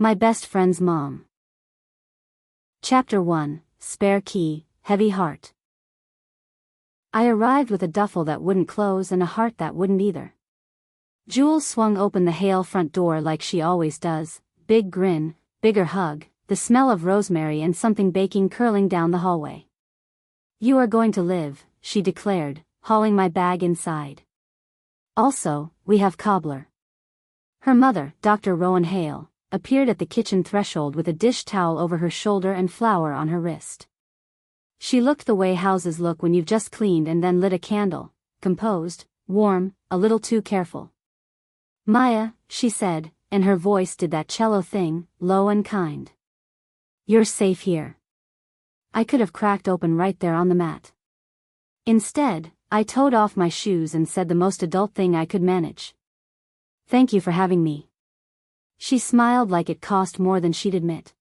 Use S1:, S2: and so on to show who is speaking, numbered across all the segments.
S1: My best friend's mom. Chapter 1, Spare Key, Heavy Heart. I arrived with a duffel that wouldn't close and a heart that wouldn't either. Jules swung open the Hale front door like she always does, big grin, bigger hug, the smell of rosemary and something baking curling down the hallway. "You are going to live," she declared, hauling my bag inside. "Also, we have cobbler." Her mother, Dr. Rowan Hale, appeared at the kitchen threshold with a dish towel over her shoulder and flour on her wrist. She looked the way houses look when you've just cleaned and then lit a candle, composed, warm, a little too careful. "Maya," she said, and her voice did that cello thing, low and kind. "You're safe here." I could have cracked open right there on the mat. Instead, I toed off my shoes and said the most adult thing I could manage. "Thank you for having me." She smiled like it cost more than she'd admit.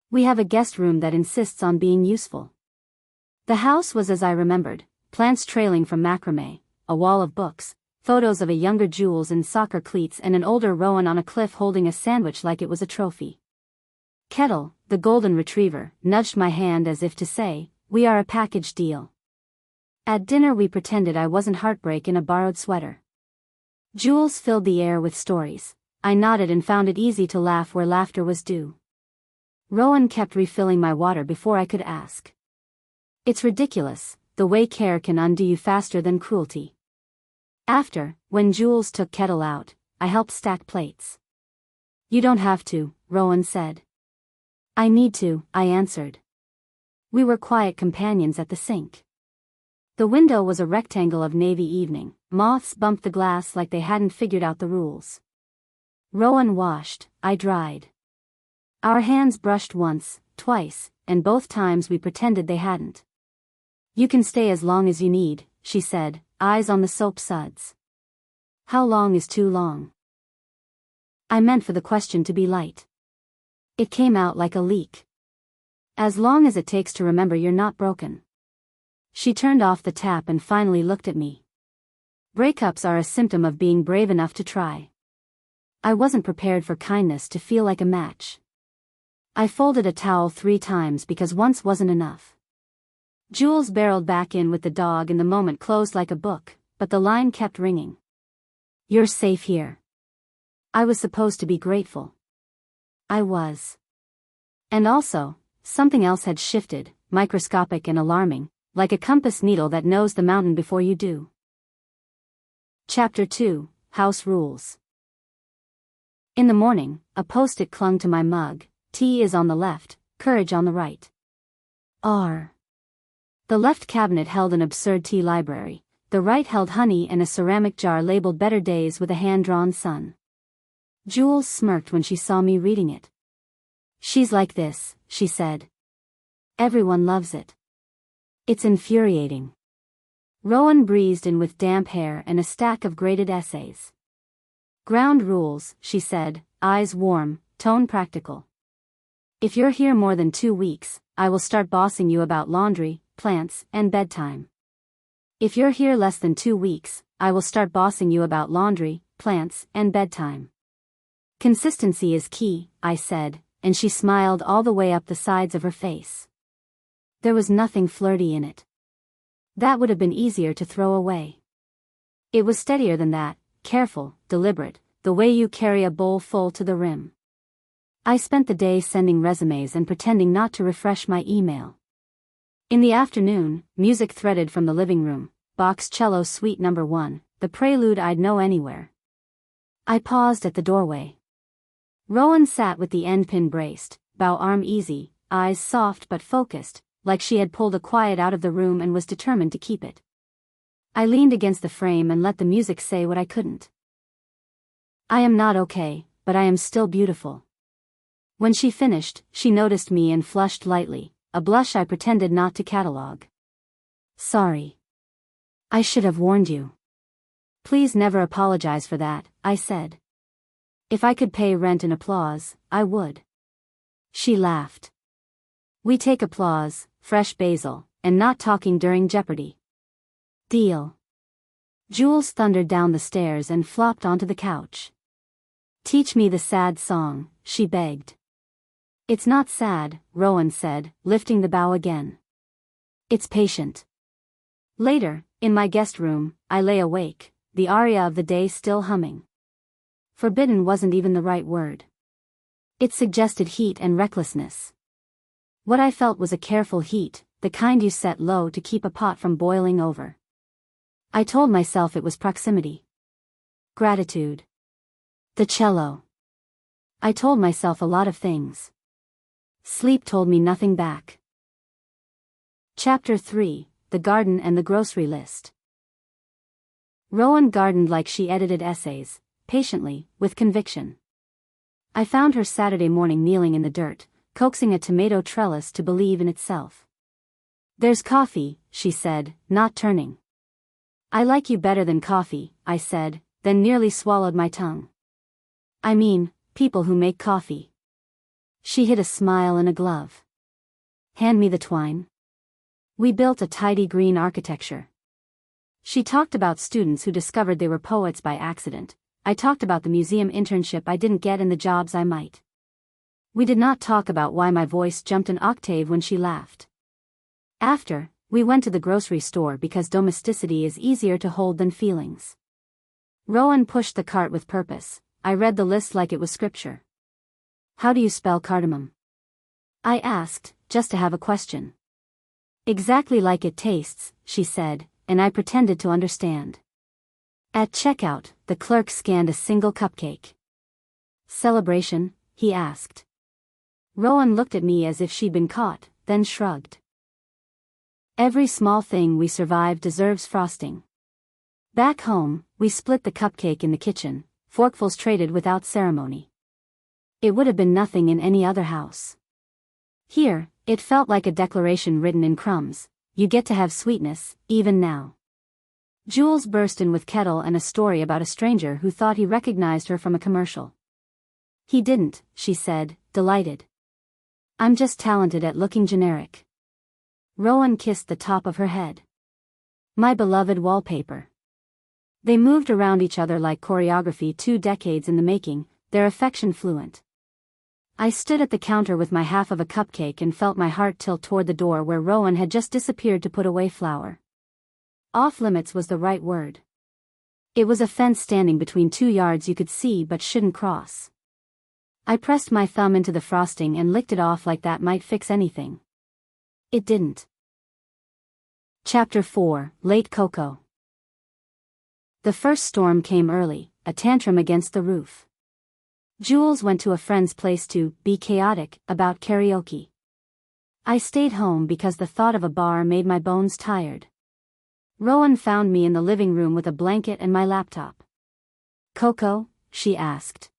S1: "We have a guest room that insists on being useful." The house was as I remembered, plants trailing from macrame, a wall of books, photos of a younger Jules in soccer cleats and an older Rowan on a cliff holding a sandwich like it was a trophy. Kettle, the golden retriever, nudged my hand as if to say, "We are a package deal." At dinner we pretended I wasn't heartbreak in a borrowed sweater. Jules filled the air with stories. I nodded and found it easy to laugh where laughter was due. Rowan kept refilling my water before I could ask. It's ridiculous, the way care can undo you faster than cruelty. After, when Jules took Kettle out, I helped stack plates. "You don't have to," Rowan said. "I need to," I answered. We were quiet companions at the sink. The window was a rectangle of navy evening, moths bumped the glass like they hadn't figured out the rules. Rowan washed, I dried. Our hands brushed once, twice, and both times we pretended they hadn't. "You can stay as long as you need," she said, eyes on the soap suds. "How long is too long?" I meant for the question to be light. It came out like a leak. "As long as it takes to remember you're not broken." She turned off the tap and finally looked at me. Breakups are a symptom of being brave enough to try. I wasn't prepared for kindness to feel like a match. I folded a towel 3 times because once wasn't enough. Jules barreled back in with the dog and the moment closed like a book, but the line kept ringing. "You're safe here." I was supposed to be grateful. I was. And also, something else had shifted, microscopic and alarming, like a compass needle that knows the mountain before you do. Chapter 2, House Rules. In the morning, a post-it clung to my mug, "Tea is on the left, courage on the right." R. The left cabinet held an absurd tea library, the right held honey and a ceramic jar labeled "Better Days" with a hand-drawn sun. Jules smirked when she saw me reading it. "She's like this," she said. "Everyone loves it." "It's infuriating." Rowan breezed in with damp hair and a stack of graded essays. "Ground rules," she said, eyes warm, tone practical. "If you're here more than 2 weeks, I will start bossing you about laundry, plants, and bedtime. If you're here less than 2 weeks, I will start bossing you about laundry, plants, and bedtime." "Consistency is key," I said, and she smiled all the way up the sides of her face. There was nothing flirty in it. That would have been easier to throw away. It was steadier than that, careful, deliberate, the way you carry a bowl full to the rim. I spent the day sending resumes and pretending not to refresh my email. In the afternoon, music threaded from the living room, Bach's Cello Suite No. 1, the prelude I'd know anywhere. I paused at the doorway. Rowan sat with the end pin braced, bow arm easy, eyes soft but focused, like she had pulled a quiet out of the room and was determined to keep it. I leaned against the frame and let the music say what I couldn't. "I am not okay, but I am still beautiful." When she finished, she noticed me and flushed lightly, a blush I pretended not to catalog. "Sorry. I should have warned you." "Please never apologize for that," I said. "If I could pay rent and applause, I would." She laughed. "We take applause, fresh basil, and not talking during Jeopardy." "Deal." Jules thundered down the stairs and flopped onto the couch. Teach me the sad song, she begged. It's not sad, Rowan said, lifting the bow again. It's patient. Later, in my guest room, I lay awake, the aria of the day still humming. Forbidden wasn't even the right word. It suggested heat and recklessness. What I felt was a careful heat, the kind you set low to keep a pot from boiling over. I told myself it was proximity. Gratitude. The cello. I told myself a lot of things. Sleep told me nothing back. Chapter 3, The Garden and the Grocery List. Rowan gardened like she edited essays, patiently, with conviction. I found her Saturday morning kneeling in the dirt, coaxing a tomato trellis to believe in itself. There's coffee, she said, not turning. I like you better than coffee, I said, then nearly swallowed my tongue. I mean, people who make coffee. She hid a smile in a glove. Hand me the twine. We built a tidy green architecture. She talked about students who discovered they were poets by accident. I talked about the museum internship I didn't get and the jobs I might. We did not talk about why my voice jumped an octave when she laughed. After, we went to the grocery store because domesticity is easier to hold than feelings. Rowan pushed the cart with purpose. I read the list like it was scripture. How do you spell cardamom? I asked, just to have a question. Exactly like it tastes, she said, and I pretended to understand. At checkout, the clerk scanned a single cupcake. Celebration? He asked. Rowan looked at me as if she'd been caught, then shrugged. Every small thing we survive deserves frosting. Back home, we split the cupcake in the kitchen, forkfuls traded without ceremony. It would have been nothing in any other house. Here, it felt like a declaration written in crumbs. You get to have sweetness, even now. Jules burst in with Kettle and a story about a stranger who thought he recognized her from a commercial. He didn't, she said, delighted. I'm just talented at looking generic. Rowan kissed the top of her head. My beloved wallpaper. They moved around each other like choreography 2 decades in the making, their affection fluent. I stood at the counter with my half of a cupcake and felt my heart tilt toward the door where Rowan had just disappeared to put away flour. Off-limits was the right word. It was a fence standing between 2 yards you could see but shouldn't cross. I pressed my thumb into the frosting and licked it off like that might fix anything. It didn't. Chapter 4, Late Cocoa. The first storm came early, a tantrum against the roof. Jules went to a friend's place to be chaotic about karaoke. I stayed home because the thought of a bar made my bones tired. Rowan found me in the living room with a blanket and my laptop. Cocoa? She asked.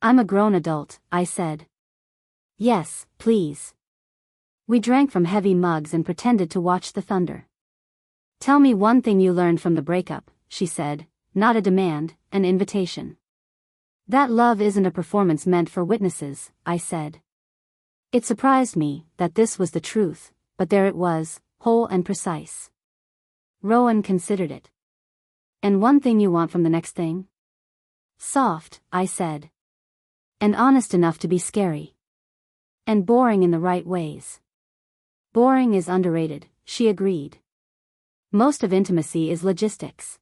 S1: I'm a grown adult, I said. Yes, please. We drank from heavy mugs and pretended to watch the thunder. Tell me one thing you learned from the breakup, she said, not a demand, an invitation. That love isn't a performance meant for witnesses, I said. It surprised me that this was the truth, but there it was, whole and precise. Rowan considered it. And one thing you want from the next thing? Soft, I said. And honest enough to be scary. And boring in the right ways. Boring is underrated, she agreed. Most of intimacy is logistics.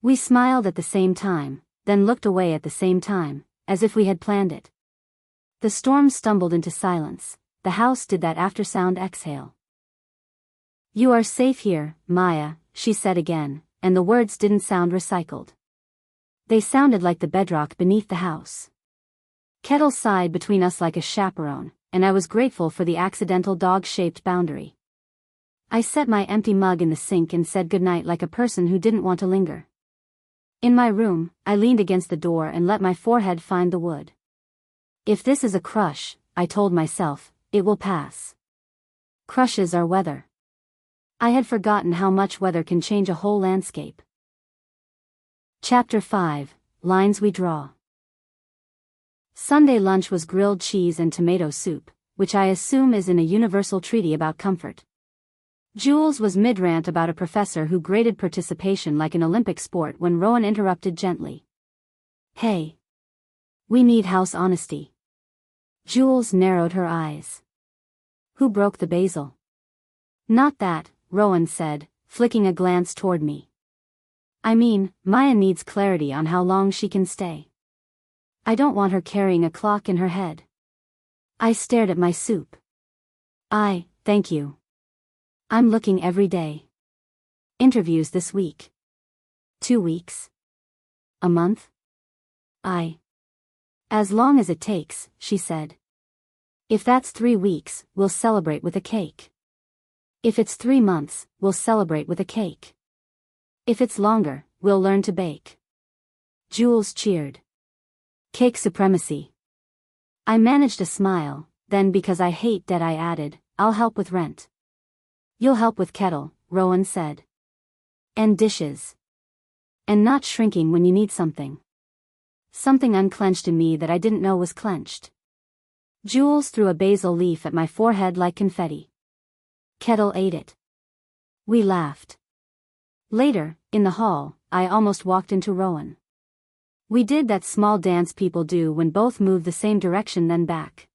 S1: We smiled at the same time, then looked away at the same time, as if we had planned it. The storm stumbled into silence. The house did that after-sound exhale. You are safe here, Maya, she said again, and the words didn't sound recycled. They sounded like the bedrock beneath the house. Kettle sighed between us like a chaperone, and I was grateful for the accidental dog-shaped boundary. I set my empty mug in the sink and said goodnight like a person who didn't want to linger. In my room, I leaned against the door and let my forehead find the wood. If this is a crush, I told myself, it will pass. Crushes are weather. I had forgotten how much weather can change a whole landscape. Chapter 5, Lines We Draw. Sunday lunch was grilled cheese and tomato soup, which I assume is in a universal treaty about comfort. Jules was mid-rant about a professor who graded participation like an Olympic sport when Rowan interrupted gently. Hey. We need house honesty. Jules narrowed her eyes. Who broke the basil? Not that, Rowan said, flicking a glance toward me. I mean, Maya needs clarity on how long she can stay. I don't want her carrying a clock in her head. I stared at my soup. Thank you. I'm looking every day. Interviews this week. 2 weeks? A month? As long as it takes, she said. If that's 3 weeks, we'll celebrate with a cake. If it's 3 months, we'll celebrate with a cake. If it's longer, we'll learn to bake. Jules cheered. Cake supremacy. I managed a smile, then because I hate debt I added, I'll help with rent. You'll help with Kettle, Rowan said. And dishes. And not shrinking when you need something. Something unclenched in me that I didn't know was clenched. Jules threw a basil leaf at my forehead like confetti. Kettle ate it. We laughed. Later, in the hall, I almost walked into Rowan. We did that small dance people do when both move the same direction then back.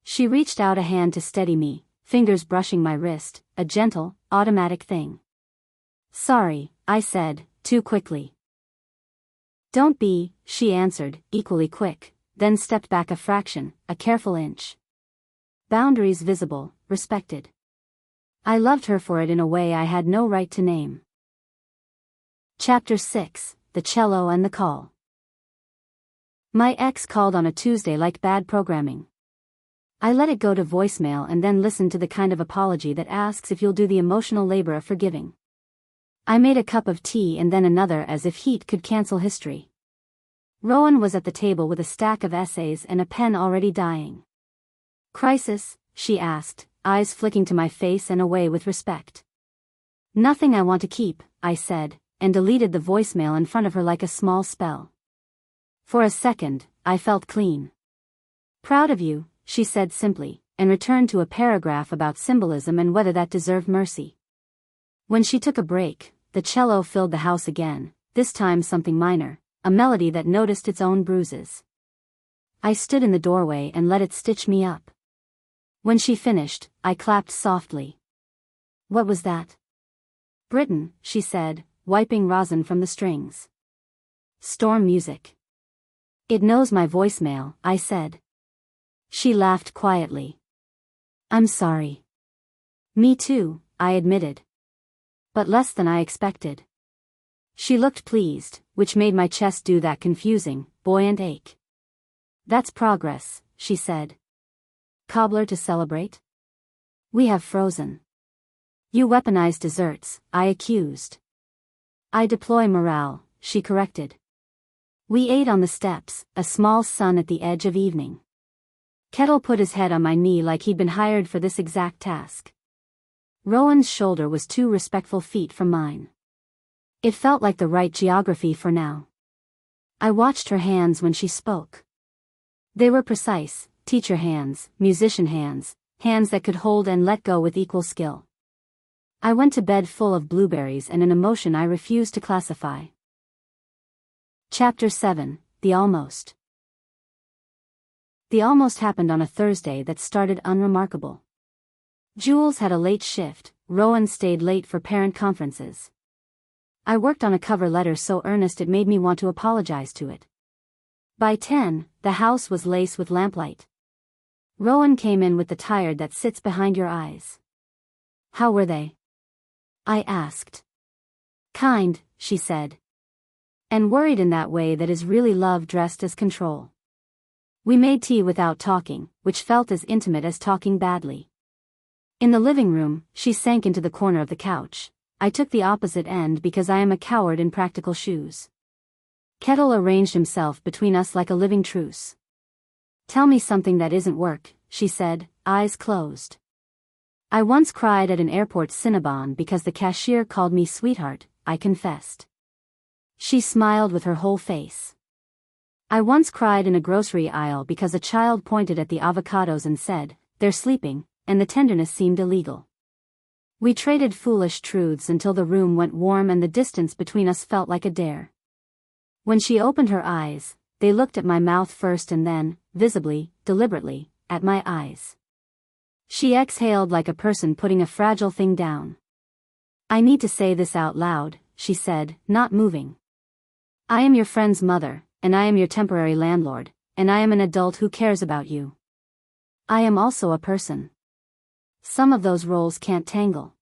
S1: She reached out a hand to steady me, fingers brushing my wrist, a gentle, automatic thing. Sorry, I said, too quickly. Don't be, she answered, equally quick, then stepped back a fraction, a careful inch. Boundaries visible, respected. I loved her for it in a way I had no right to name. Chapter 6, The Cello and the Call. My ex called on a Tuesday like bad programming. I let it go to voicemail and then listened to the kind of apology that asks if you'll do the emotional labor of forgiving. I made a cup of tea and then another as if heat could cancel history. Rowan was at the table with a stack of essays and a pen already dying. Crisis? She asked, eyes flicking to my face and away with respect. Nothing I want to keep, I said, and deleted the voicemail in front of her like a small spell. For a second, I felt clean. Proud of you, she said simply, and returned to a paragraph about symbolism and whether that deserved mercy. When she took a break, the cello filled the house again, this time something minor, a melody that noticed its own bruises. I stood in the doorway and let it stitch me up. When she finished, I clapped softly. What was that? Britain, she said, wiping rosin from the strings. Storm music. It knows my voicemail, I said. She laughed quietly. I'm sorry. Me too, I admitted. But less than I expected. She looked pleased, which made my chest do that confusing, buoyant ache. That's progress, she said. Cobbler to celebrate? We have frozen. You weaponize desserts, I accused. I deploy morale, she corrected. We ate on the steps, a small sun at the edge of evening. Kettle put his head on my knee like he'd been hired for this exact task. Rowan's shoulder was 2 respectful feet from mine. It felt like the right geography for now. I watched her hands when she spoke. They were precise, teacher hands, musician hands, hands that could hold and let go with equal skill. I went to bed full of blueberries and an emotion I refused to classify. Chapter 7, The Almost. The almost happened on a Thursday that started unremarkable. Jules had a late shift, Rowan stayed late for parent conferences. I worked on a cover letter so earnest it made me want to apologize to it. By 10, the house was lace with lamplight. Rowan came in with the tired that sits behind your eyes. How were they? I asked. Kind, she said. And worried in that way that is really love dressed as control. We made tea without talking, which felt as intimate as talking badly. In the living room, she sank into the corner of the couch. I took the opposite end because I am a coward in practical shoes. Kettle arranged himself between us like a living truce. Tell me something that isn't work, she said, eyes closed. I once cried at an airport Cinnabon because the cashier called me sweetheart, I confessed. She smiled with her whole face. I once cried in a grocery aisle because a child pointed at the avocados and said, "They're sleeping," and the tenderness seemed illegal. We traded foolish truths until the room went warm and the distance between us felt like a dare. When she opened her eyes, they looked at my mouth first and then, visibly, deliberately, at my eyes. She exhaled like a person putting a fragile thing down. "I need to say this out loud," she said, not moving. "I am your friend's mother, and I am your temporary landlord, and I am an adult who cares about you. I am also a person. Some of those roles can't tangle."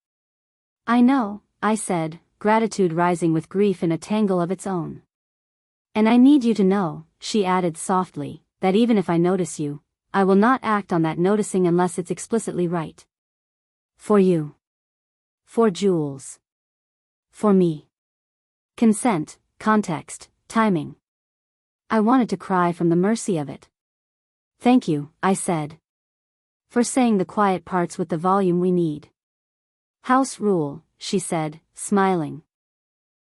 S1: "I know," I said, gratitude rising with grief in a tangle of its own. "And I need you to know," she added softly, "that even if I notice you, I will not act on that noticing unless it's explicitly right. For you. For Jules. For me. Consent, context, timing." I wanted to cry from the mercy of it. "Thank you," I said. "For saying the quiet parts with the volume we need." "House rule," she said, smiling.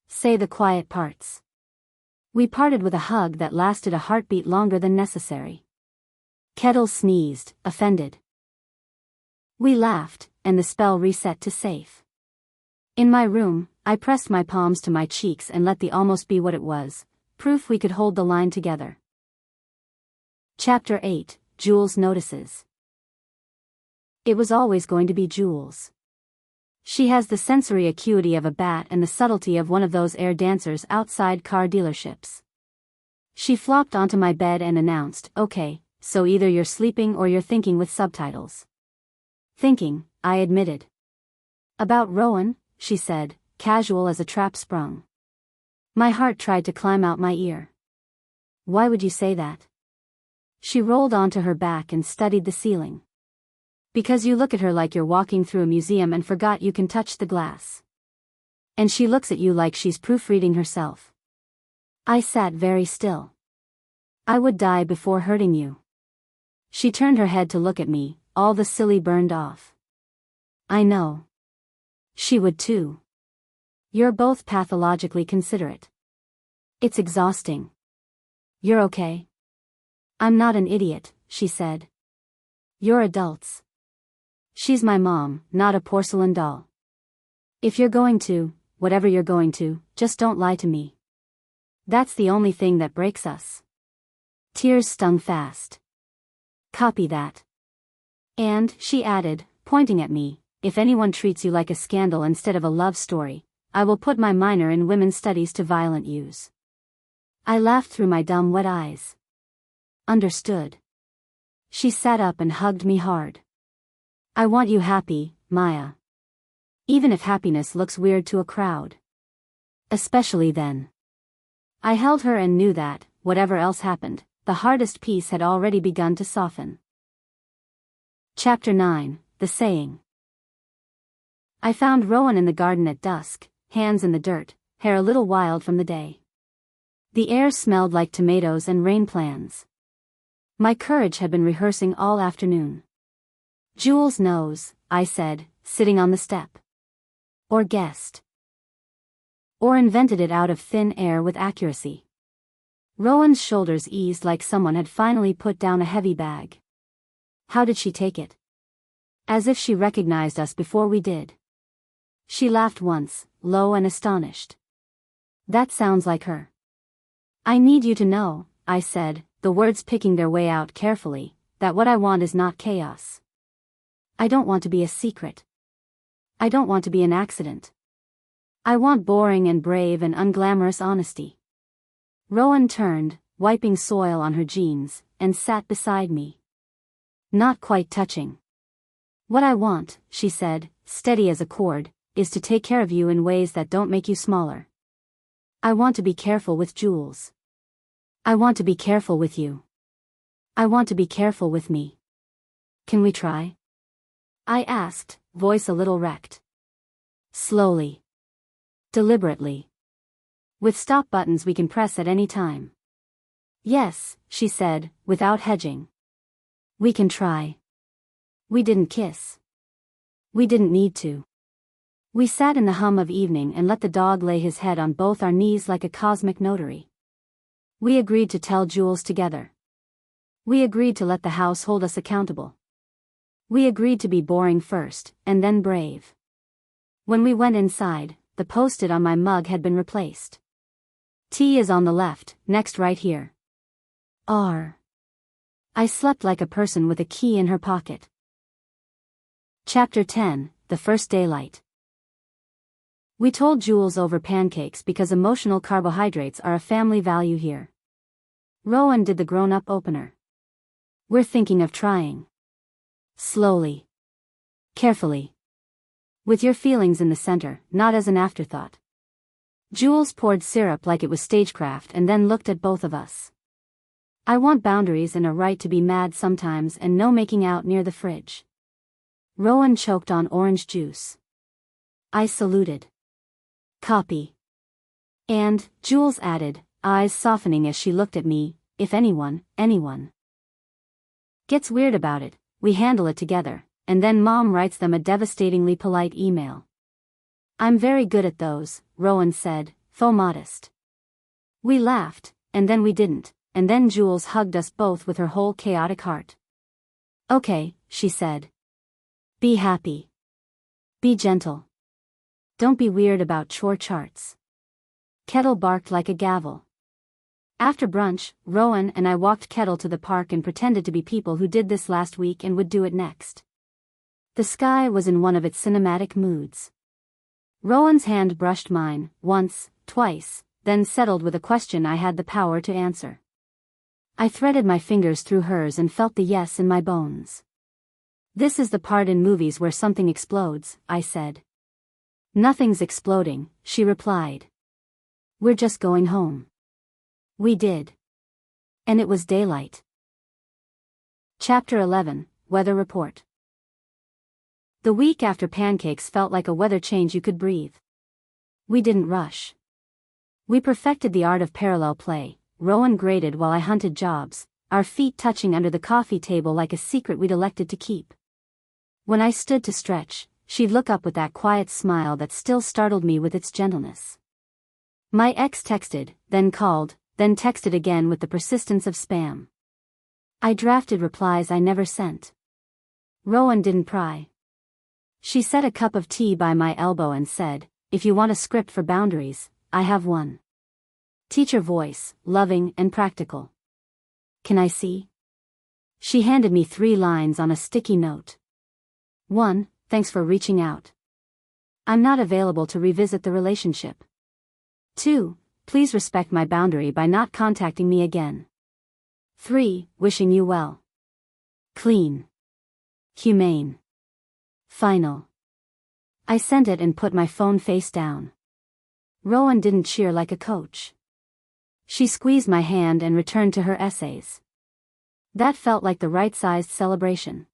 S1: "Say the quiet parts." We parted with a hug that lasted a heartbeat longer than necessary. Kettle sneezed, offended. We laughed, and the spell reset to safe. In my room, I pressed my palms to my cheeks and let the almost be what it was, proof we could hold the line together. Chapter 8, Jules Notices. It was always going to be Jules. She has the sensory acuity of a bat and the subtlety of one of those air dancers outside car dealerships. She flopped onto my bed and announced, "Okay, so either you're sleeping or you're thinking with subtitles." "Thinking," I admitted. "About Rowan," she said, casual as a trap sprung. My heart tried to climb out my ear. "Why would you say that?" She rolled onto her back and studied the ceiling. "Because you look at her like you're walking through a museum and forgot you can touch the glass. And she looks at you like she's proofreading herself." I sat very still. "I would die before hurting you." She turned her head to look at me, all the silly burned off. "I know. She would too. You're both pathologically considerate. It's exhausting. You're okay?" "I'm not an idiot," she said. "You're adults. She's my mom, not a porcelain doll. If you're going to, whatever you're going to, just don't lie to me. That's the only thing that breaks us." Tears stung fast. "Copy that." "And," she added, pointing at me, "if anyone treats you like a scandal instead of a love story, I will put my minor in women's studies to violent use." I laughed through my dumb wet eyes. "Understood." She sat up and hugged me hard. "I want you happy, Maya. Even if happiness looks weird to a crowd. Especially then." I held her and knew that, whatever else happened, the hardest piece had already begun to soften. Chapter 9, The Saying. I found Rowan in the garden at dusk, hands in the dirt, hair a little wild from the day. The air smelled like tomatoes and rain plans. My courage had been rehearsing all afternoon. "Jules knows," I said, sitting on the step. Or guessed. Or invented it out of thin air with accuracy. Rowan's shoulders eased like someone had finally put down a heavy bag. How did she take it? As if she recognized us before we did. She laughed once, low and astonished. "That sounds like her." "I need you to know," I said, the words picking their way out carefully, "that what I want is not chaos. I don't want to be a secret. I don't want to be an accident. I want boring and brave and unglamorous honesty." Rowan turned, wiping soil on her jeans, and sat beside me. Not quite touching. "What I want," she said, steady as a cord, "is to take care of you in ways that don't make you smaller. I want to be careful with Jules. I want to be careful with you. I want to be careful with me. Can we try?" I asked, voice a little wrecked. Slowly. Deliberately. With stop buttons we can press at any time. "Yes," she said, without hedging. "We can try." We didn't kiss. We didn't need to. We sat in the hum of evening and let the dog lay his head on both our knees like a cosmic notary. We agreed to tell Jules together. We agreed to let the house hold us accountable. We agreed to be boring first, and then brave. When we went inside, the post-it on my mug had been replaced. "Tea is on the left, next right here." I slept like a person with a key in her pocket. Chapter 10, The First Daylight. We told Jules over pancakes because emotional carbohydrates are a family value here. Rowan did the grown-up opener. We're thinking of trying. Slowly. Carefully. With your feelings in the center, not as an afterthought. Jules poured syrup like it was stagecraft and then looked at both of us. I want boundaries and a right to be mad sometimes and no making out near the fridge. Rowan choked on orange juice. I saluted. Copy. And, Jules added, eyes softening as she looked at me, if anyone gets weird about it, we handle it together, and then Mom writes them a devastatingly polite email. I'm very good at those, Rowan said, faux modest. We laughed, and then we didn't, and then Jules hugged us both with her whole chaotic heart. Okay, she said. Be happy. Be gentle. Don't be weird about chore charts. Kettle barked like a gavel. After brunch, Rowan and I walked Kettle to the park and pretended to be people who did this last week and would do it next. The sky was in one of its cinematic moods. Rowan's hand brushed mine, once, twice, then settled with a question I had the power to answer. I threaded my fingers through hers and felt the yes in my bones. This is the part in movies where something explodes, I said. Nothing's exploding, she replied. We're just going home. We did. And it was daylight. Chapter 11, Weather Report. The week after pancakes felt like a weather change you could breathe. We didn't rush. We perfected the art of parallel play. Rowan graded while I hunted jobs, our feet touching under the coffee table like a secret we'd elected to keep. When I stood to stretch, she'd look up with that quiet smile that still startled me with its gentleness. My ex texted, then called, then texted again with the persistence of spam. I drafted replies I never sent. Rowan didn't pry. She set a cup of tea by my elbow and said, if you want a script for boundaries, I have one. Teacher voice, loving and practical. Can I see? She handed me 3 lines on a sticky note. 1, thanks for reaching out. I'm not available to revisit the relationship. 2, please respect my boundary by not contacting me again. 3, wishing you well. Clean. Humane. Final. I sent it and put my phone face down. Rowan didn't cheer like a coach. She squeezed my hand and returned to her essays. That felt like the right-sized celebration.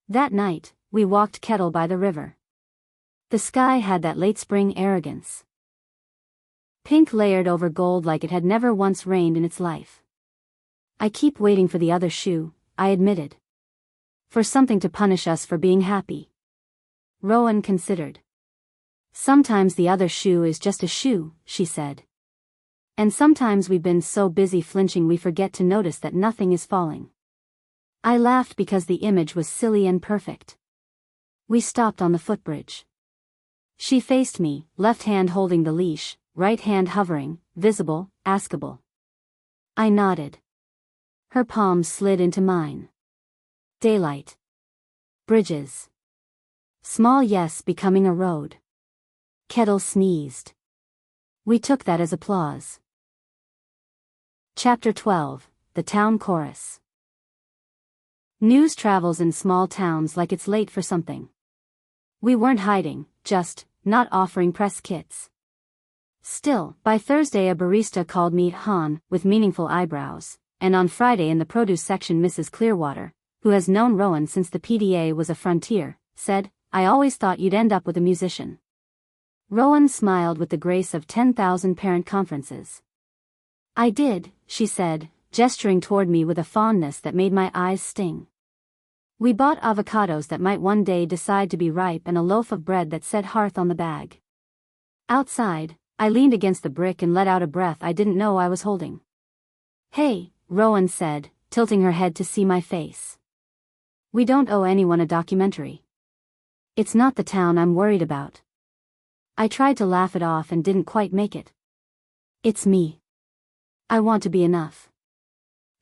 S1: That night, we walked Kettle by the river. The sky had that late spring arrogance. Pink layered over gold like it had never once rained in its life. I keep waiting for the other shoe, I admitted. For something to punish us for being happy. Rowan considered. Sometimes the other shoe is just a shoe, she said. And sometimes we've been so busy flinching we forget to notice that nothing is falling. I laughed because the image was silly and perfect. We stopped on the footbridge. She faced me, left hand holding the leash, right hand hovering, visible, askable. I nodded. Her palms slid into mine. Daylight. Bridges. Small yes becoming a road. Kettle sneezed. We took that as applause. Chapter 12, The Town Chorus. News travels in small towns like it's late for something. We weren't hiding, just, not offering press kits. Still, by Thursday a barista called me Han, with meaningful eyebrows, and on Friday in the produce section Mrs. Clearwater, who has known Rowan since the PDA was a frontier, said, I always thought you'd end up with a musician. Rowan smiled with the grace of 10,000 parent conferences. I did, she said, gesturing toward me with a fondness that made my eyes sting. We bought avocados that might one day decide to be ripe and a loaf of bread that said hearth on the bag. Outside, I leaned against the brick and let out a breath I didn't know I was holding. Hey, Rowan said, tilting her head to see my face. We don't owe anyone a documentary. It's not the town I'm worried about. I tried to laugh it off and didn't quite make it. It's me. I want to be enough.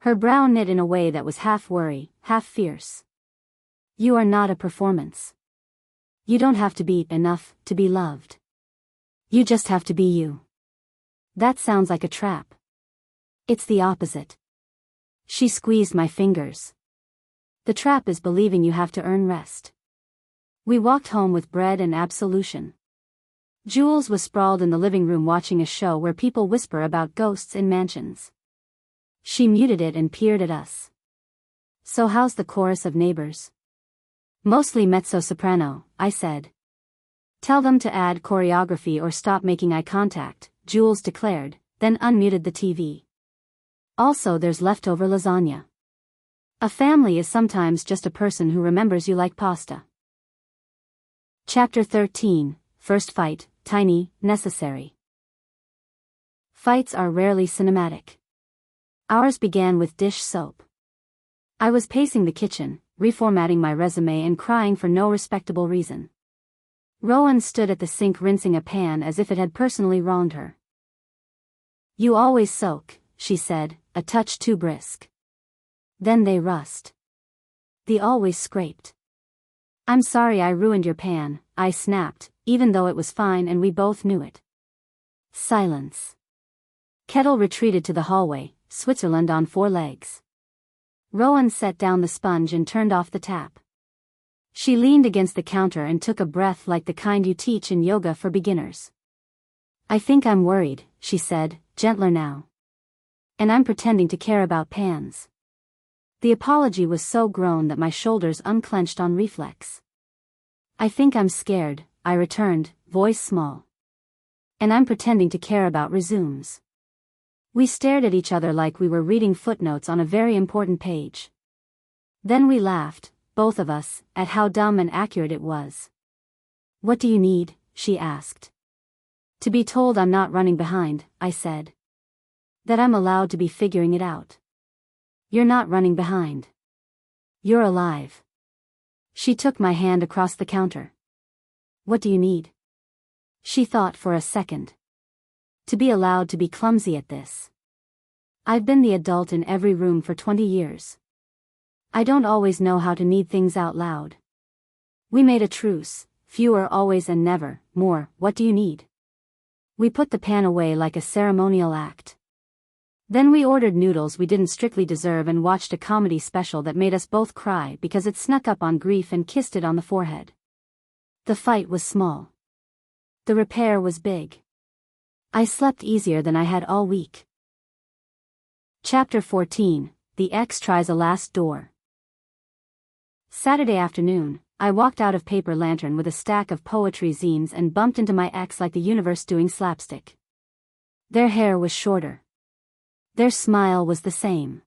S1: Her brow knit in a way that was half worry, half fierce. You are not a performance. You don't have to be enough to be loved. You just have to be you. That sounds like a trap. It's the opposite. She squeezed my fingers. The trap is believing you have to earn rest. We walked home with bread and absolution. Jules was sprawled in the living room watching a show where people whisper about ghosts in mansions. She muted it and peered at us. So how's the chorus of neighbors? Mostly mezzo-soprano, I said. Tell them to add choreography or stop making eye contact, Jules declared, then unmuted the TV. Also there's leftover lasagna. A family is sometimes just a person who remembers you like pasta. Chapter 13, First Fight, Tiny, Necessary. Fights are rarely cinematic. Ours began with dish soap. I was pacing the kitchen, reformatting my resume and crying for no respectable reason. Rowan stood at the sink rinsing a pan as if it had personally wronged her. You always soak, she said, a touch too brisk. Then they rust. They always scraped. I'm sorry I ruined your pan, I snapped, even though it was fine and we both knew it. Silence. Kettle retreated to the hallway, Switzerland on 4 legs. Rowan set down the sponge and turned off the tap. She leaned against the counter and took a breath like the kind you teach in yoga for beginners. I think I'm worried, she said, gentler now. And I'm pretending to care about pans. The apology was so grown that my shoulders unclenched on reflex. I think I'm scared, I returned, voice small. And I'm pretending to care about resumes. We stared at each other like we were reading footnotes on a very important page. Then we laughed, both of us, at how dumb and accurate it was. What do you need? She asked. To be told I'm not running behind, I said. That I'm allowed to be figuring it out. You're not running behind. You're alive. She took my hand across the counter. What do you need? She thought for a second. To be allowed to be clumsy at this. I've been the adult in every room for 20 years. I don't always know how to need things out loud. We made a truce, fewer always and never, more, what do you need? We put the pan away like a ceremonial act. Then we ordered noodles we didn't strictly deserve and watched a comedy special that made us both cry because it snuck up on grief and kissed it on the forehead. The fight was small. The repair was big. I slept easier than I had all week. Chapter 14, The Ex Tries a Last Door. Saturday afternoon, I walked out of Paper Lantern with a stack of poetry zines and bumped into my ex like the universe doing slapstick. Their hair was shorter. Their smile was the same.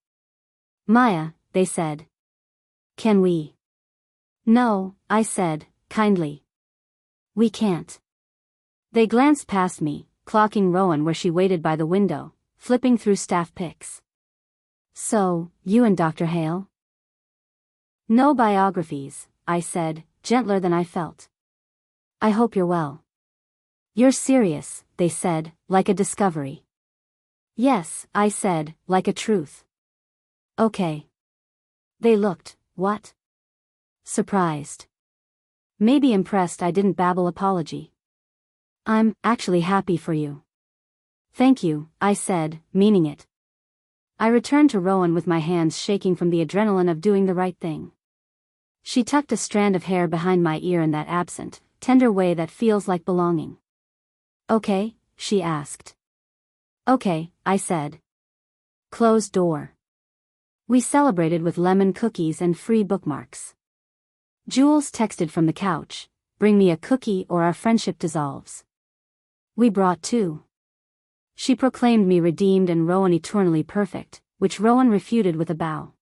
S1: Maya, they said. Can we? No, I said, kindly. We can't. They glanced past me, clocking Rowan where she waited by the window, flipping through staff pics. So, you and Dr. Hale? No biographies, I said, gentler than I felt. I hope you're well. You're serious, they said, like a discovery. Yes, I said, like a truth. Okay. They looked, what? Surprised. Maybe impressed I didn't babble apology. I'm actually happy for you. Thank you, I said, meaning it. I returned to Rowan with my hands shaking from the adrenaline of doing the right thing. She tucked a strand of hair behind my ear in that absent, tender way that feels like belonging. Okay, she asked. Okay, I said. Closed door. We celebrated with lemon cookies and free bookmarks. Jules texted from the couch, bring me a cookie or our friendship dissolves. We brought 2. She proclaimed me redeemed and Rowan eternally perfect, which Rowan refuted with a bow.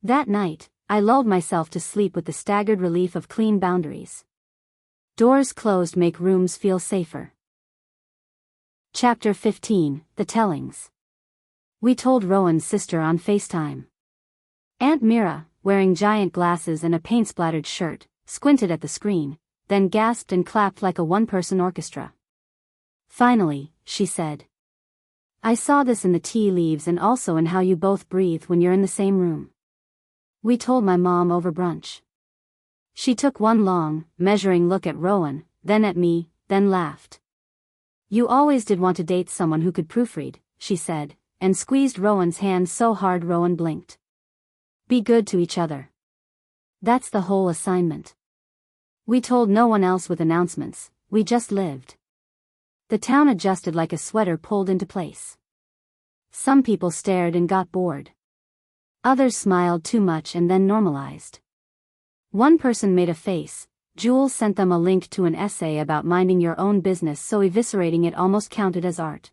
S1: That night, I lulled myself to sleep with the staggered relief of clean boundaries. Doors closed make rooms feel safer. Chapter 15, The Tellings. We told Rowan's sister on FaceTime. Aunt Mira, wearing giant glasses and a paint-splattered shirt, squinted at the screen, then gasped and clapped like a one-person orchestra. Finally, she said. I saw this in the tea leaves and also in how you both breathe when you're in the same room. We told my mom over brunch. She took one long, measuring look at Rowan, then at me, then laughed. You always did want to date someone who could proofread, she said, and squeezed Rowan's hand so hard Rowan blinked. Be good to each other. That's the whole assignment. We told no one else with announcements, we just lived. The town adjusted like a sweater pulled into place. Some people stared and got bored. Others smiled too much and then normalized. One person made a face. Jules sent them a link to an essay about minding your own business, so eviscerating it almost counted as art.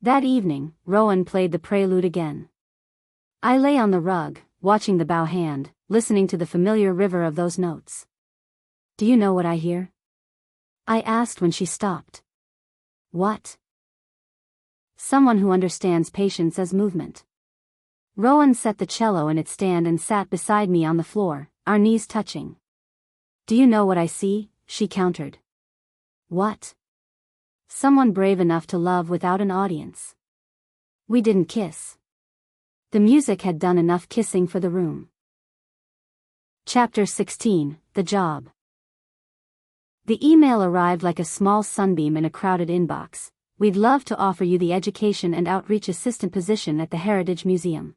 S1: That evening, Rowan played the prelude again. I lay on the rug, watching the bow hand, listening to the familiar river of those notes. Do you know what I hear? I asked when she stopped. What? Someone who understands patience as movement. Rowan set the cello in its stand and sat beside me on the floor, our knees touching. Do you know what I see? She countered. What? Someone brave enough to love without an audience. We didn't kiss. The music had done enough kissing for the room. Chapter 16, The Job. The email arrived like a small sunbeam in a crowded inbox. We'd love to offer you the education and outreach assistant position at the Heritage Museum.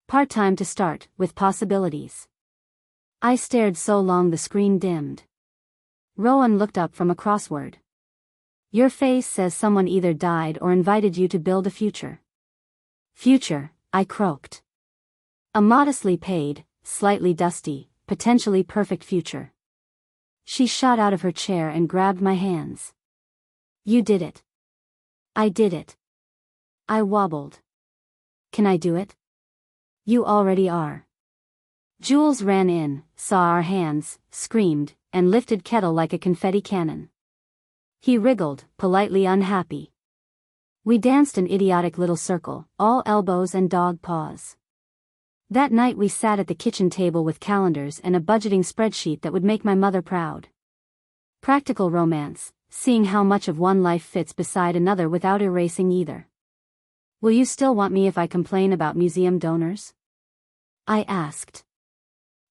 S1: Part-time to start, with possibilities. I stared so long the screen dimmed. Rowan looked up from a crossword. Your face says someone either died or invited you to build a future. Future, I croaked. A modestly paid, slightly dusty, potentially perfect future. She shot out of her chair and grabbed my hands. You did it. I did it. I wobbled. Can I do it? You already are. Jules ran in, saw our hands, screamed, and lifted Kettle like a confetti cannon. He wriggled, politely unhappy. We danced an idiotic little circle, all elbows and dog paws. That night we sat at the kitchen table with calendars and a budgeting spreadsheet that would make my mother proud. Practical romance, seeing how much of one life fits beside another without erasing either. Will you still want me if I complain about museum donors? I asked.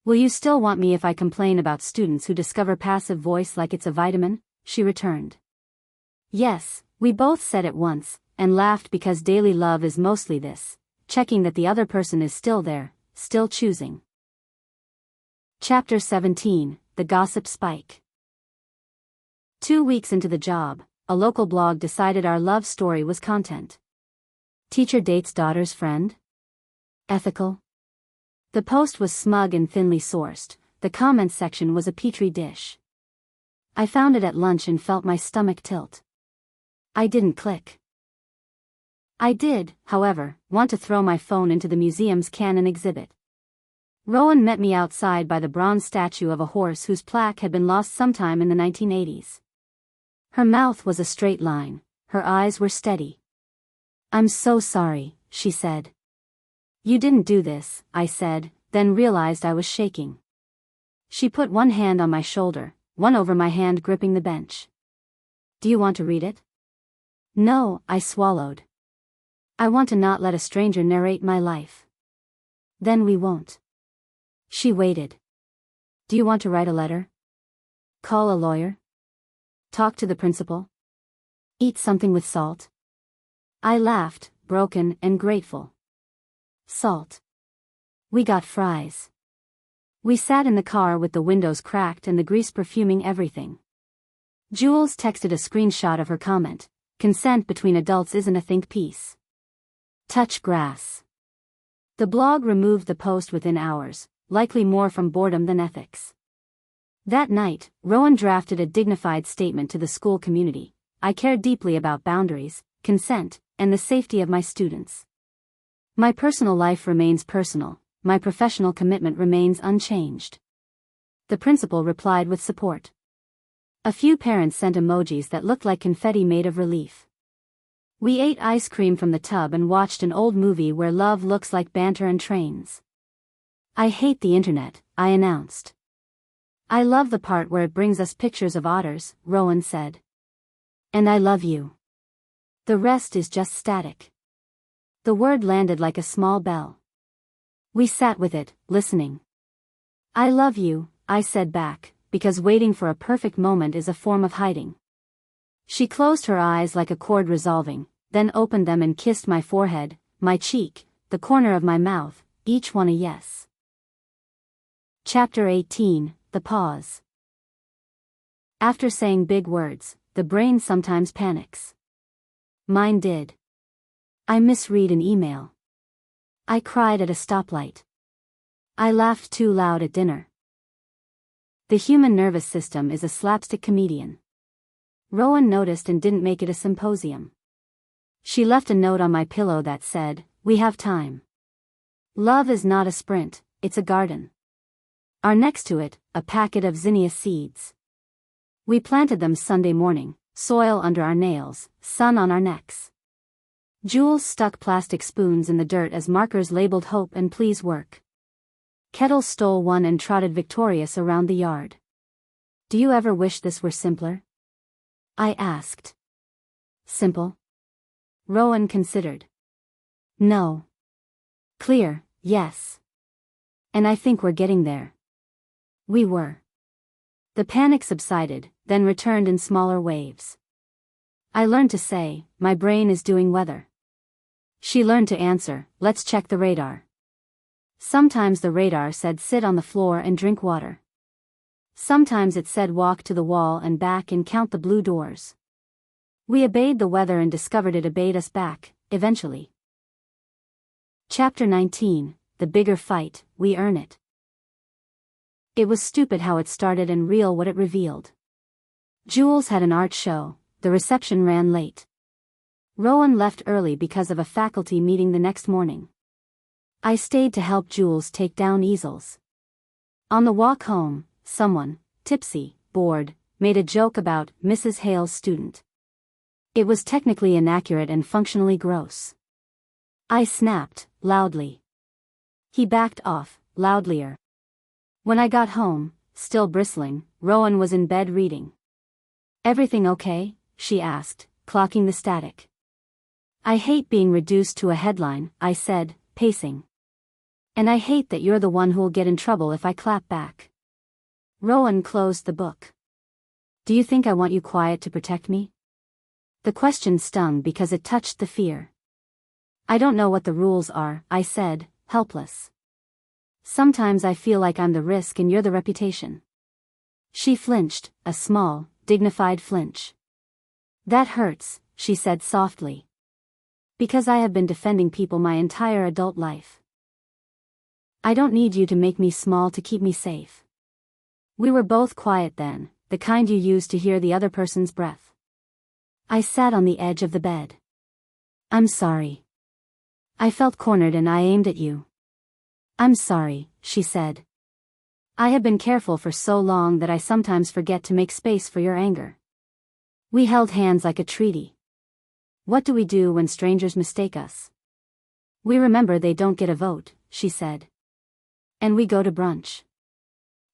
S1: Will you still want me if I complain about students who discover passive voice like it's a vitamin? She returned. Yes, we both said at once, and laughed because daily love is mostly this. Checking that the other person is still there, still choosing. Chapter 17, The Gossip Spike. 2 weeks into the job, a local blog decided our love story was content. Teacher dates daughter's friend? Ethical? The post was smug and thinly sourced, the comments section was a petri dish. I found it at lunch and felt my stomach tilt. I didn't click. I did, however, want to throw my phone into the museum's canon exhibit. Rowan met me outside by the bronze statue of a horse whose plaque had been lost sometime in the 1980s. Her mouth was a straight line, her eyes were steady. I'm so sorry, she said. You didn't do this, I said, then realized I was shaking. She put one hand on my shoulder, one over my hand gripping the bench. Do you want to read it? No, I swallowed. I want to not let a stranger narrate my life. Then we won't. She waited. Do you want to write a letter? Call a lawyer? Talk to the principal? Eat something with salt? I laughed, broken and grateful. Salt. We got fries. We sat in the car with the windows cracked and the grease perfuming everything. Jules texted a screenshot of her comment. Consent between adults isn't a think piece. Touch grass. The blog removed the post within hours, likely more from boredom than ethics. That night, Rowan drafted a dignified statement to the school community. I care deeply about boundaries, consent, and the safety of my students. My personal life remains personal, my professional commitment remains unchanged. The principal replied with support. A few parents sent emojis that looked like confetti made of relief. We ate ice cream from the tub and watched an old movie where love looks like banter and trains. I hate the internet, I announced. I love the part where it brings us pictures of otters, Rowan said. And I love you. The rest is just static. The word landed like a small bell. We sat with it, listening. I love you, I said back, because waiting for a perfect moment is a form of hiding. She closed her eyes like a chord resolving, then opened them and kissed my forehead, my cheek, the corner of my mouth, each one a yes. Chapter 18, The Pause. After saying big words, the brain sometimes panics. Mine did. I misread an email. I cried at a stoplight. I laughed too loud at dinner. The human nervous system is a slapstick comedian. Rowan noticed and didn't make it a symposium. She left a note on my pillow that said, "We have time. Love is not a sprint, it's a garden." Our next to it, a packet of zinnia seeds. We planted them Sunday morning, soil under our nails, sun on our necks. Jules stuck plastic spoons in the dirt as markers labeled hope and please work. Kettle stole one and trotted victorious around the yard. Do you ever wish this were simpler? I asked. Simple? Rowan considered. No. Clear, yes. And I think we're getting there. We were. The panic subsided, then returned in smaller waves. I learned to say, my brain is doing weather. She learned to answer, let's check the radar. Sometimes the radar said sit on the floor and drink water. Sometimes it said walk to the wall and back and count the blue doors. We obeyed the weather and discovered it obeyed us back, eventually. Chapter 19, The Bigger Fight, We Earn It. It was stupid how it started and real what it revealed. Jules had an art show, the reception ran late. Rowan left early because of a faculty meeting the next morning. I stayed to help Jules take down easels. On the walk home, someone, tipsy, bored, made a joke about Mrs. Hale's student. It was technically inaccurate and functionally gross. I snapped, loudly. He backed off, loudlier. When I got home, still bristling, Rowan was in bed reading. Everything okay? She asked, clocking the static. I hate being reduced to a headline, I said, pacing. And I hate that you're the one who'll get in trouble if I clap back. Rowan closed the book. Do you think I want you quiet to protect me? The question stung because it touched the fear. I don't know what the rules are, I said, helpless. Sometimes I feel like I'm the risk and you're the reputation. She flinched, a small, dignified flinch. That hurts, she said softly. Because I have been defending people my entire adult life. I don't need you to make me small to keep me safe. We were both quiet then, the kind you use to hear the other person's breath. I sat on the edge of the bed. I'm sorry. I felt cornered and I aimed at you. I'm sorry, she said. I have been careful for so long that I sometimes forget to make space for your anger. We held hands like a treaty. What do we do when strangers mistake us? We remember they don't get a vote, she said. And we go to brunch.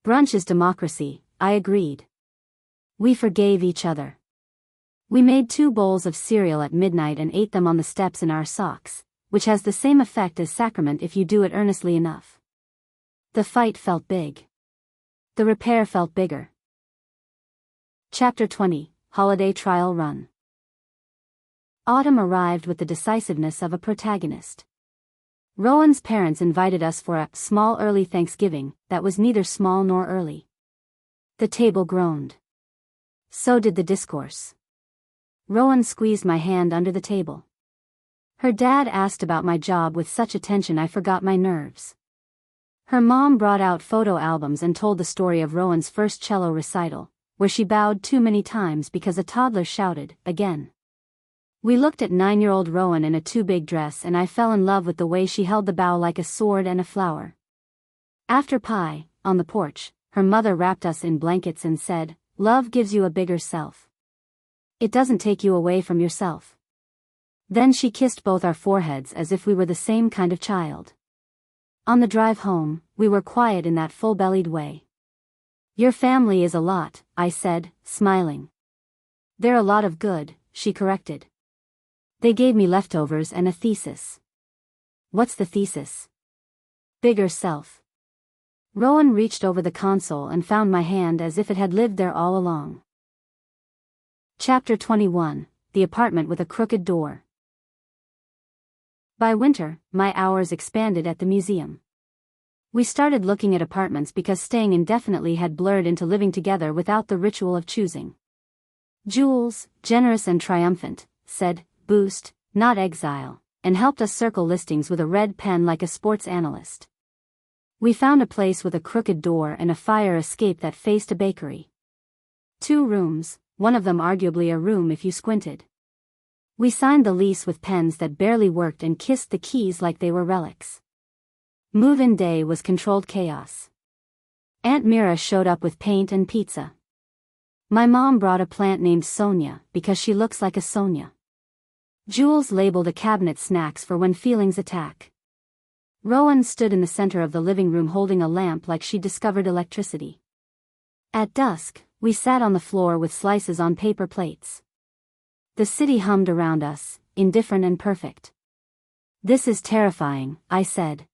S1: Brunch is democracy, I agreed. We forgave each other. We made 2 bowls of cereal at midnight and ate them on the steps in our socks, which has the same effect as sacrament if you do it earnestly enough. The fight felt big. The repair felt bigger. Chapter 20, Holiday Trial Run. Autumn arrived with the decisiveness of a protagonist. Rowan's parents invited us for a small early Thanksgiving that was neither small nor early. The table groaned. So did the discourse. Rowan squeezed my hand under the table. Her dad asked about my job with such attention I forgot my nerves. Her mom brought out photo albums and told the story of Rowan's first cello recital, where she bowed too many times because a toddler shouted, again. We looked at 9-year-old Rowan in a too-big dress and I fell in love with the way she held the bow like a sword and a flower. After pie, on the porch, her mother wrapped us in blankets and said, "Love gives you a bigger self. It doesn't take you away from yourself." Then she kissed both our foreheads as if we were the same kind of child. On the drive home, we were quiet in that full-bellied way. Your family is a lot, I said, smiling. They're a lot of good, she corrected. They gave me leftovers and a thesis. What's the thesis? Bigger self. Rowan reached over the console and found my hand as if it had lived there all along. Chapter 21, The Apartment with a Crooked Door. By winter, my hours expanded at the museum. We started looking at apartments because staying indefinitely had blurred into living together without the ritual of choosing. Jules, generous and triumphant, said, "Boost, not exile," and helped us circle listings with a red pen like a sports analyst. We found a place with a crooked door and a fire escape that faced a bakery. 2 rooms, one of them arguably a room if you squinted. We signed the lease with pens that barely worked and kissed the keys like they were relics. Move-in day was controlled chaos. Aunt Mira showed up with paint and pizza. My mom brought a plant named Sonia because she looks like a Sonia. Jules labeled a cabinet snacks for when feelings attack. Rowan stood in the center of the living room holding a lamp like she discovered electricity. At dusk, we sat on the floor with slices on paper plates. The city hummed around us, indifferent and perfect. "This is terrifying," I said.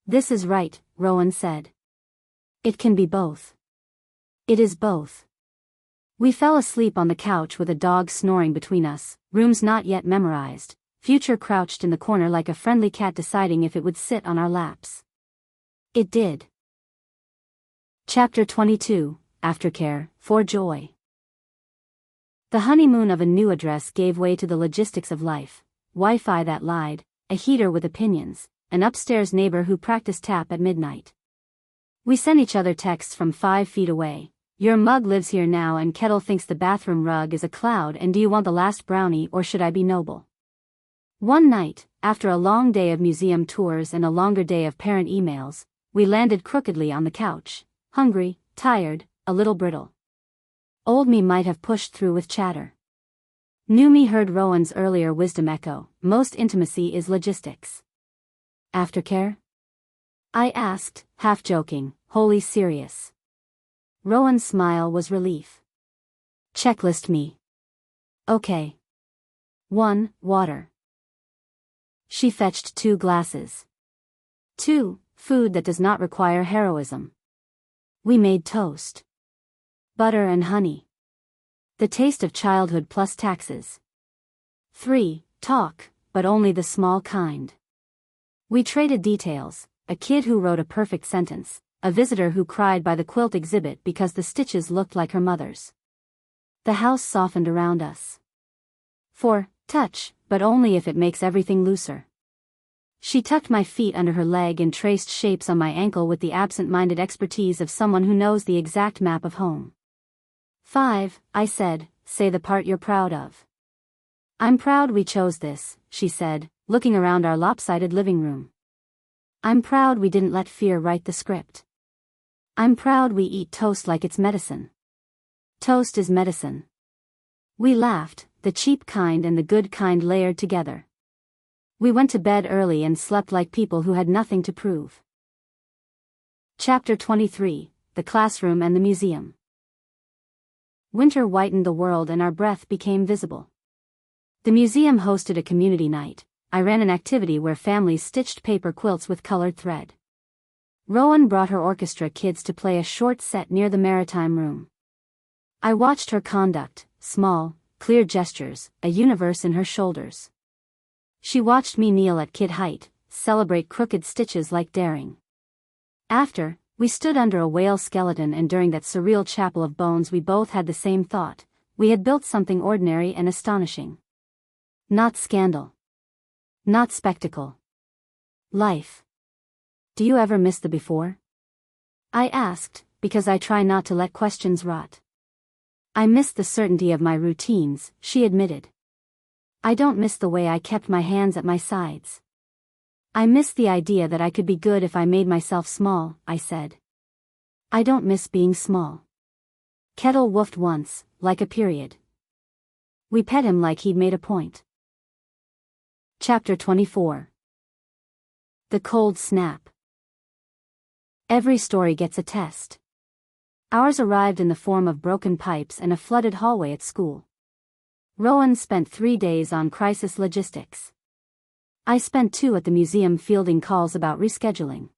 S1: "This is right," Rowan said. "It can be both." "It is both." We fell asleep on the couch with a dog snoring between us, rooms not yet memorized, future crouched in the corner like a friendly cat deciding if it would sit on our laps. It did. Chapter 22, Aftercare, For Joy. The honeymoon of a new address gave way to the logistics of life, Wi-Fi that lied, a heater with opinions, an upstairs neighbor who practiced tap at midnight. We sent each other texts from 5 feet away. "Your mug lives here now and Kettle thinks the bathroom rug is a cloud and do you want the last brownie or should I be noble?" One night, after a long day of museum tours and a longer day of parent emails, we landed crookedly on the couch, hungry, tired, a little brittle. Old me might have pushed through with chatter. New me heard Rowan's earlier wisdom echo, most intimacy is logistics. "Aftercare?" I asked, half joking, wholly serious. Rowan's smile was relief. "Checklist me." "Okay. 1. Water." She fetched 2 glasses. 2. Food that does not require heroism. We made toast. Butter and honey. The taste of childhood plus taxes. 3. Talk, but only the small kind. We traded details, a kid who wrote a perfect sentence, a visitor who cried by the quilt exhibit because the stitches looked like her mother's. The house softened around us. 4. Touch, but only if it makes everything looser. She tucked my feet under her leg and traced shapes on my ankle with the absent-minded expertise of someone who knows the exact map of home. 5, I said, say the part you're proud of. "I'm proud we chose this," she said, looking around our lopsided living room. "I'm proud we didn't let fear write the script. I'm proud we eat toast like it's medicine. Toast is medicine." We laughed, the cheap kind and the good kind layered together. We went to bed early and slept like people who had nothing to prove. Chapter 23, The Classroom and the Museum. Winter whitened the world and our breath became visible. The museum hosted a community night. I ran an activity where families stitched paper quilts with colored thread. Rowan brought her orchestra kids to play a short set near the maritime room. I watched her conduct, small, clear gestures, a universe in her shoulders. She watched me kneel at kid height, celebrate crooked stitches like daring. After, we stood under a whale skeleton and during that surreal chapel of bones we both had the same thought, we had built something ordinary and astonishing. Not scandal. Not spectacle. Life. Do you ever miss the before? I asked, because I try not to let questions rot. I miss the certainty of my routines, she admitted. I don't miss the way I kept my hands at my sides. I miss the idea that I could be good if I made myself small, I said. I don't miss being small. Kettle woofed once, like a period. We pet him like he'd made a point. Chapter 24. The Cold Snap. Every story gets a test. Ours arrived in the form of broken pipes and a flooded hallway at school. Rowan spent 3 days on crisis logistics. I spent 2 at the museum fielding calls about rescheduling.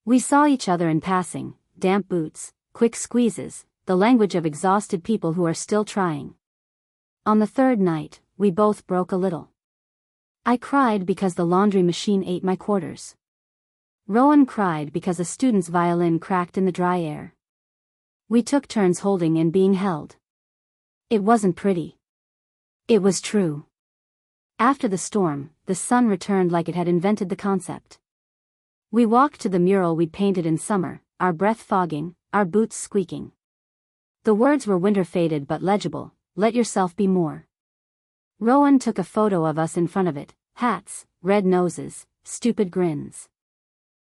S1: We saw each other in passing, damp boots, quick squeezes, the language of exhausted people who are still trying. On the 3rd night, we both broke a little. I cried because the laundry machine ate my quarters. Rowan cried because a student's violin cracked in the dry air. We took turns holding and being held. It wasn't pretty. It was true. After the storm, the sun returned like it had invented the concept. We walked to the mural we'd painted in summer, our breath fogging, our boots squeaking. The words were winter faded but legible, "Let yourself be more." Rowan took a photo of us in front of it, hats, red noses, stupid grins.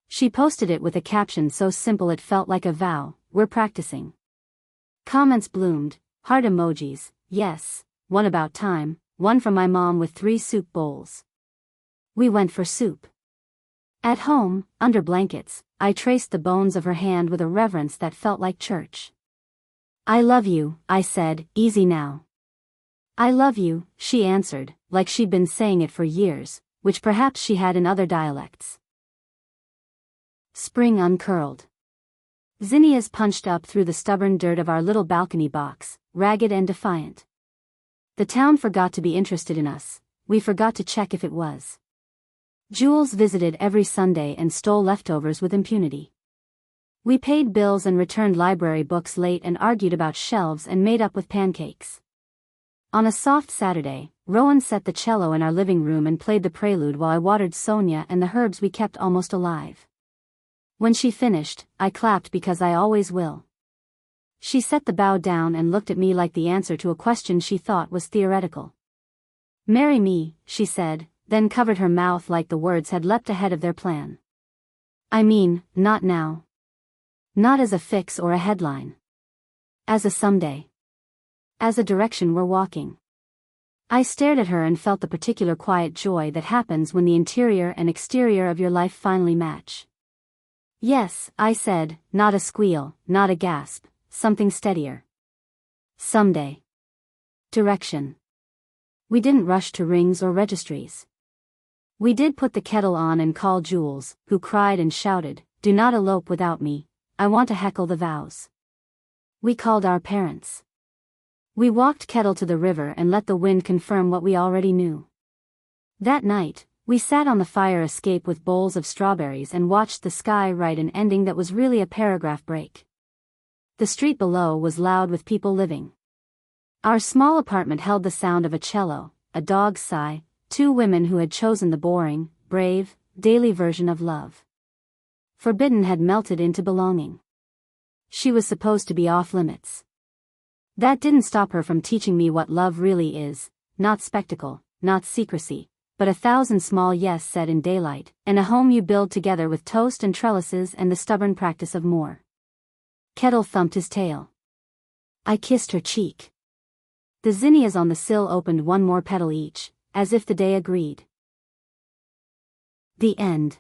S1: She posted it with a caption so simple it felt like a vow, "We're practicing." Comments bloomed, heart emojis, yes, one about time, one from my mom with 3 soup bowls. We went for soup. At home, under blankets, I traced the bones of her hand with a reverence that felt like church. "I love you," I said, "easy now." "I love you," she answered, like she'd been saying it for years, which perhaps she had in other dialects. Spring uncurled. Zinnias punched up through the stubborn dirt of our little balcony box, ragged and defiant. The town forgot to be interested in us, we forgot to check if it was. Jules visited every Sunday and stole leftovers with impunity. We paid bills and returned library books late and argued about shelves and made up with pancakes. On a soft Saturday, Rowan set the cello in our living room and played the prelude while I watered Sonia and the herbs we kept almost alive. When she finished, I clapped because I always will. She set the bow down and looked at me like the answer to a question she thought was theoretical. "Marry me," she said, then covered her mouth like the words had leapt ahead of their plan. "I mean, not now. Not as a fix or a headline. As a someday. As a direction we're walking." I stared at her and felt the particular quiet joy that happens when the interior and exterior of your life finally match. "Yes," I said, not a squeal, not a gasp, something steadier. Someday. Direction. We didn't rush to rings or registries. We did put the kettle on and call Jules, who cried and shouted, "Do not elope without me, I want to heckle the vows." We called our parents. We walked Kettle to the river and let the wind confirm what we already knew. That night, we sat on the fire escape with bowls of strawberries and watched the sky write an ending that was really a paragraph break. The street below was loud with people living. Our small apartment held the sound of a cello, a dog's sigh, 2 women who had chosen the boring, brave, daily version of love. Forbidden had melted into belonging. She was supposed to be off limits. That didn't stop her from teaching me what love really is, not spectacle, not secrecy, but 1,000 small yes said in daylight, and a home you build together with toast and trellises and the stubborn practice of more. Kettle thumped his tail. I kissed her cheek. The zinnias on the sill opened 1 more petal each, as if the day agreed. The end.